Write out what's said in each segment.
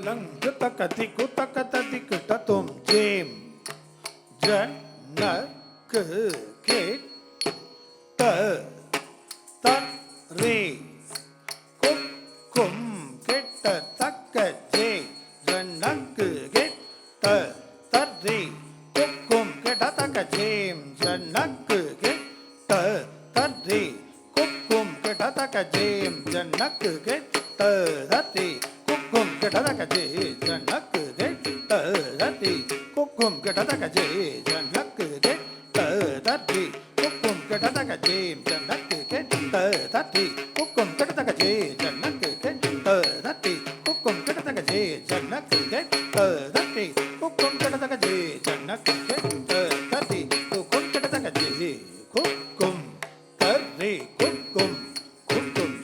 lung तक तिकु तक तिक तुम जेम जनक के त रे कुम केट तक जे जनक के त रे कुम केट तक जेम जनक के त रे कुम केट तक जेम जनक के त रे कुम केट तक जे जनक के त रे कुम केट तक जे जनक के त रे कुम केट तक जे जनक के त रे कुम केट तक जे जनक के त रे कुम केट तक जे जनक के त रे कुम केट तक जे जनक के त रे कुम केट तक जे कुम रे कुम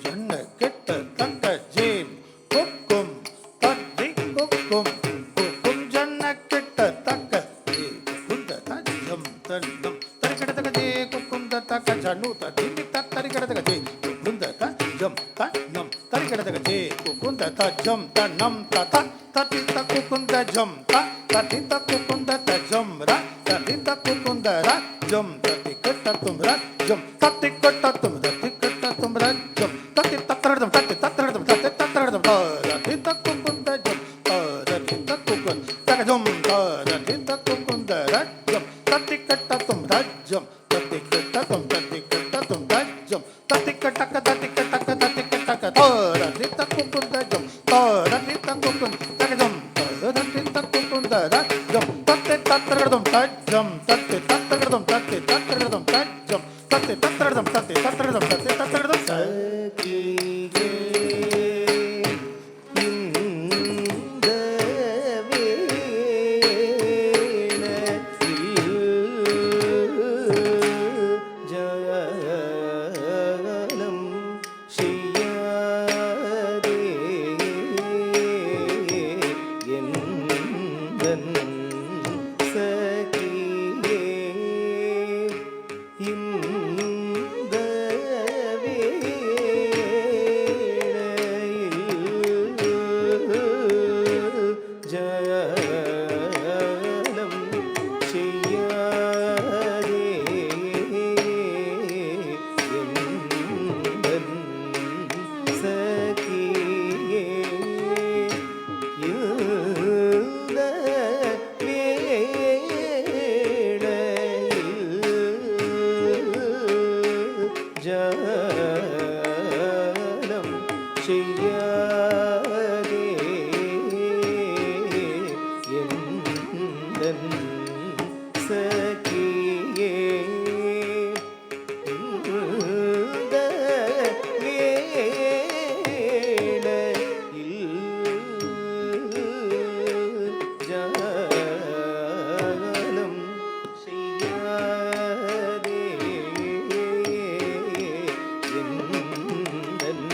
जनक के तक जे कुम रे कुम जनक के तक जे कुंद तजम तन्नम तरिकट तक जे कुम तक जनु तदिक तरिकट तक जे कुंद तजम तन्नम तरिकट तक जे कुंद तजम तन्नम तत तति तक कुंद जम तति तक कुंद तजम रा तति तक कुंद रा जम तति कट तुम रा जम तति कट तुम तति कट तुम रा जम तति तत्रदम तति तत्रदम तति तत्रदम तति तक कुंद जम तति तक कुंद तक जम तति तक कुंद रा जम तति कट तुम रा जम तति कट तुम तति कट तुम रा जम तति कट तति कट तति कट तति तक कुंद जम तति तक कुंद तक जम तति तक कुंद रा जम तति तत्रदम तजम तति तत्रदम तति तत्रदम तजम तति तत्रदम तति तत्रदम तति तत्रदम सखिये இந்த வேளையில் ஜயனம் செய்யாதே எந்தன் சகியே இந்த வேளையில் ஜயனம் செய்யாதே எந்தன் சகியே இந்த வேளையில் ஜனம் செய்யாதே எந்தன் சகியே இந்த வேளையில் ஜனம் செய்யாதே எந்தன்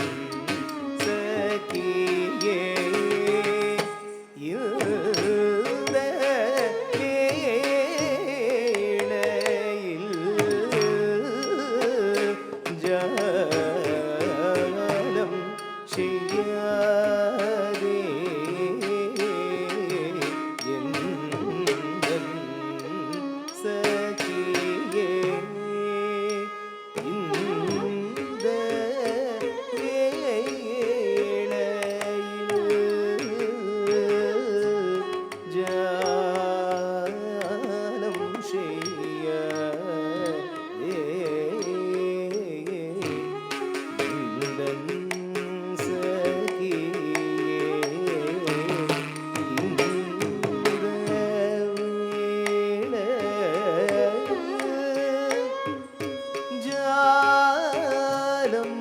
சகியே இந்த வேளையில் ஜனம் செய்யாதே எந்தன் சகியே இந்த வேளையில் ஜனம் செய்யாதே எந்தன் சகியே இந்த வேளையில் ஜாலம்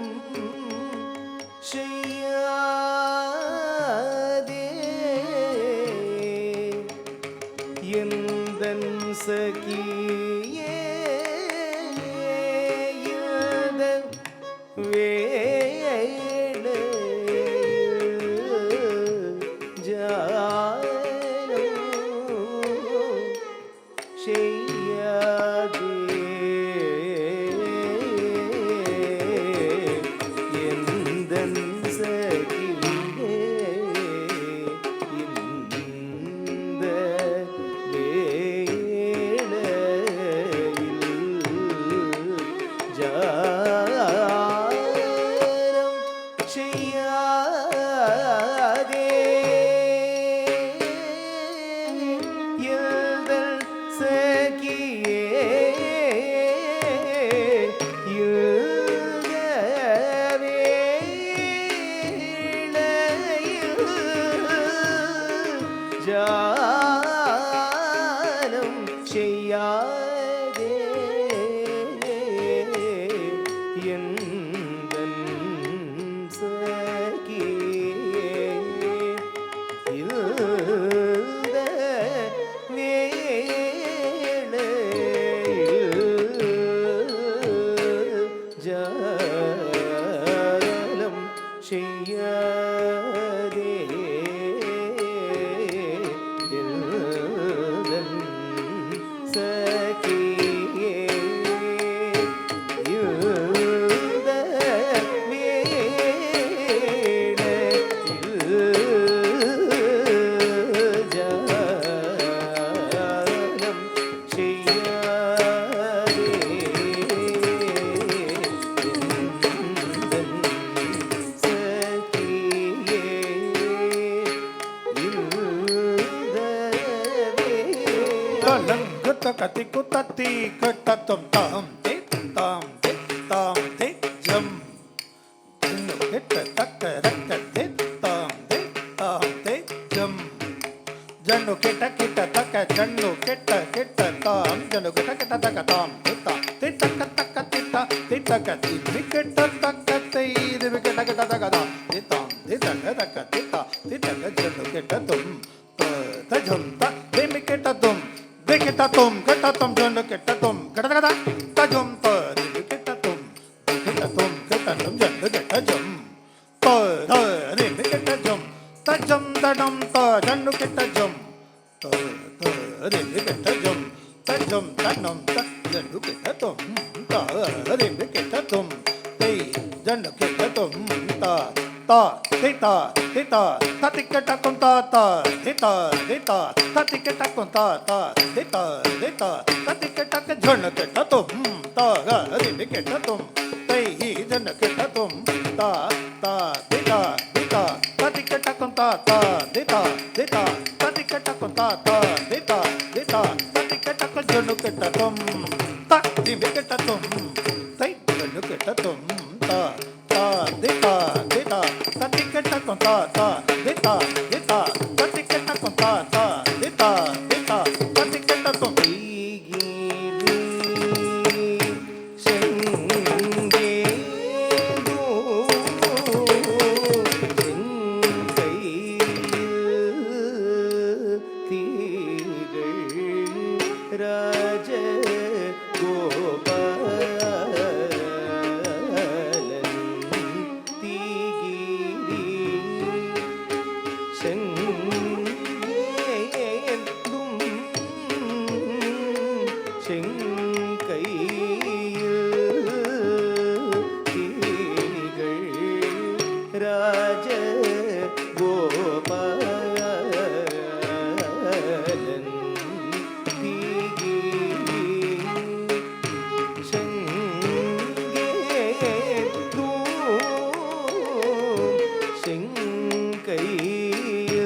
செய்யாதே எந்தன் சகியே இந்த வேளையில் ஜாலம் செய்யாதே எந்தன் சகியே ஜாலம் செய்யாதே எந்தன் சகியே இந்த வேளையில் ஜாலம் செய்யாதே எந்தன் சகியே இந்த வேளையில் ஜாலம் செய்யாதே எந்தன் சகியே இந்த கலங்கு தகதி குத்தத்தி கட்டத்தும் தாம் தே தாம் தே தாம் தே ஜம் ஜன்னு கெட்ட தக்க ரக்க தே தாம் தே ஜம் ஜன்னு கெட்ட கெட்ட தக்க ஜன்னு கெட்ட கெட்ட தாம் ஜன்னு கெட்ட கெட்ட தக்க தாம் தே தாம் தே தக்க தக்க திட்ட தே தக்க தி கெட்ட தக்க தே இது கெட்ட கெட்ட தக்க தாம் தே தாம் தே தக்க தக்க திட்ட தே தக்க ஜன்னு கெட்ட தும் த ஜம் த தே மி கெட்ட தும் de ketatum jonu ketatum ketada tajum to de ketatum jonu ketajum to de ketajum tajum dadum to jonu ketajum to de ketajum tajum tanum jonu ketatum to de ketatum te jonu ketatum ta tita tatiketakum ta tita tatiketakum ta tita tatiketaka jonu ketatum ta de ketatum te jonu ketatum ta tita tatiketakum ta tita tatiketakum ta tita tatiketaka jonu ketatum ta de ketatum te jonu ketatum ta dita tatiketakum ta dita tatiketakum ta dita tatiketakum ராஜ கோபாலன் தீகிரி செங்கேந்தும் செங்கையில் திகழ் ராஜ கோபாலன் தீகிரி செங்கேந்தும் செங்கையில்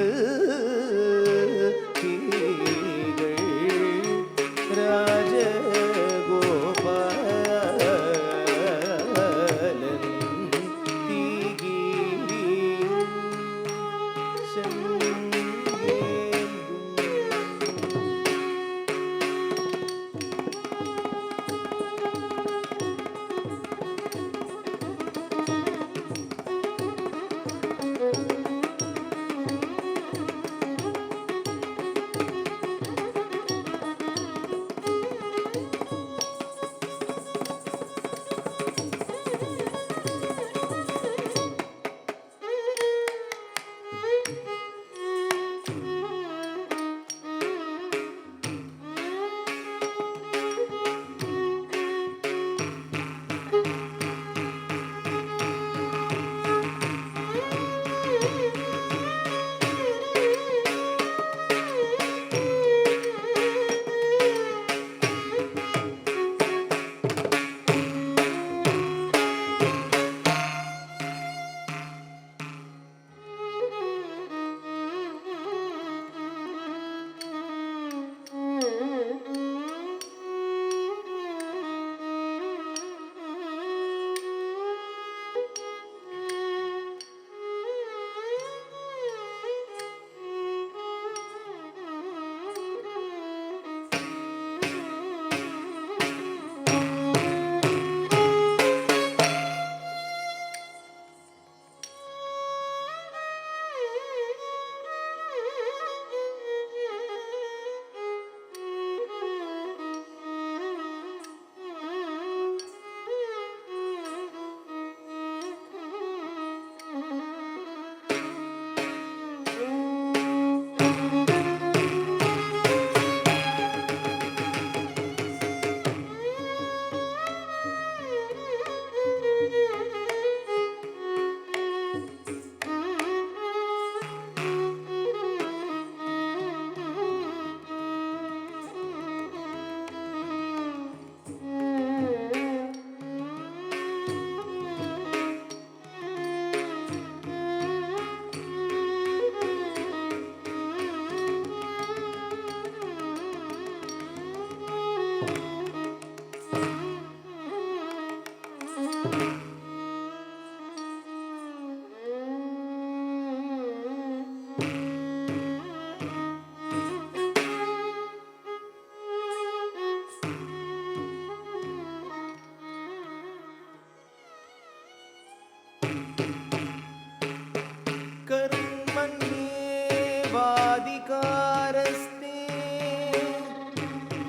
माधिकारस्ते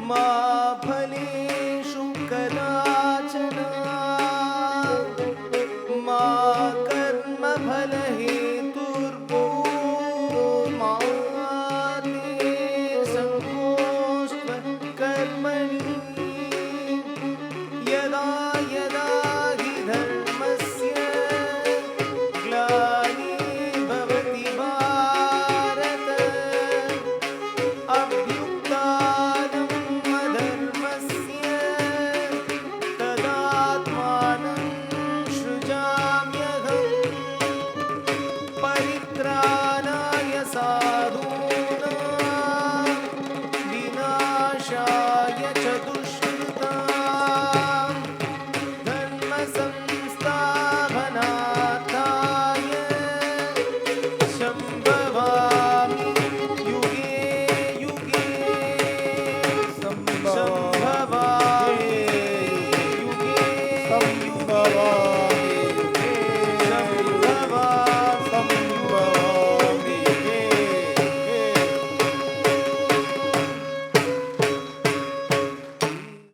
मा